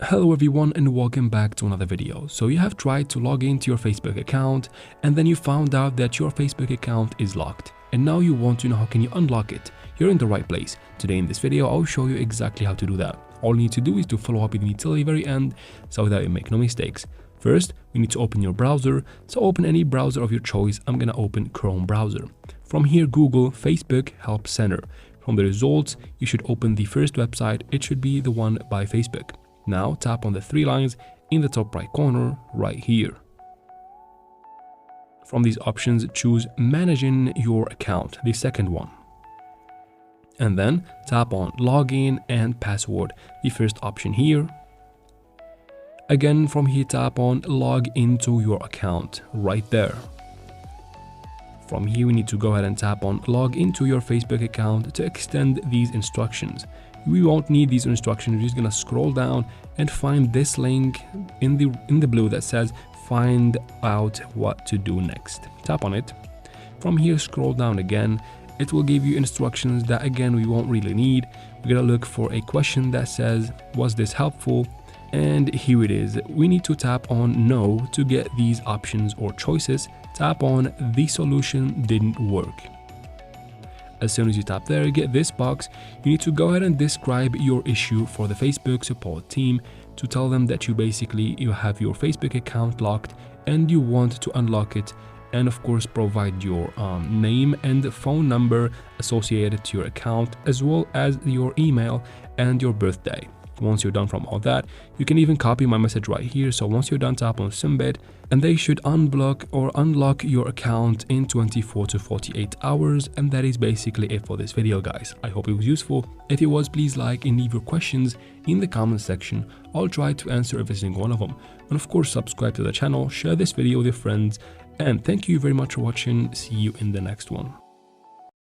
Hello everyone and welcome back to another video. So you have tried to log into your Facebook account and then you found out that your Facebook account is locked. And now you want to know how can you unlock it. You're in the right place. Today in this video, I'll show you exactly how to do that. All you need to do is to follow up with me till the very end so that you make no mistakes. First, we need to open your browser. So open any browser of your choice. I'm gonna open Chrome browser. From here, Google Facebook Help Center. From the results, you should open the first website. It should be the one by Facebook. Now tap on the three lines in the top right corner right here. From these options, choose Managing Your Account, the second one. And then tap on Login and Password, the first option here. Again, from here tap on Log into your account right there. From here we need to go ahead and tap on Log into your Facebook account to extend these instructions. We won't need these instructions. We're just gonna scroll down and find this link in the blue that says find out what to do next. Tap on it. From here, scroll down again. It will give you instructions that again we won't really need. We're gonna look for a question that says was this helpful, and here it is. We need to tap on no to get these options or choices. Tap on the solution didn't work. As soon as you tap there, you get this box. You need to go ahead and describe your issue for the Facebook support team to tell them that you have your Facebook account locked and you want to unlock it, and of course provide your name and phone number associated to your account, as well as your email and your birthday. Once you're done from all that, you can even copy my message right here. So once you're done, tap on Submit, and they should unblock or unlock your account in 24 to 48 hours. And that is basically it for this video, guys. I hope it was useful. If it was, please like and leave your questions in the comment section. I'll try to answer every single one of them. And of course, subscribe to the channel, share this video with your friends, and thank you very much for watching. See you in the next one.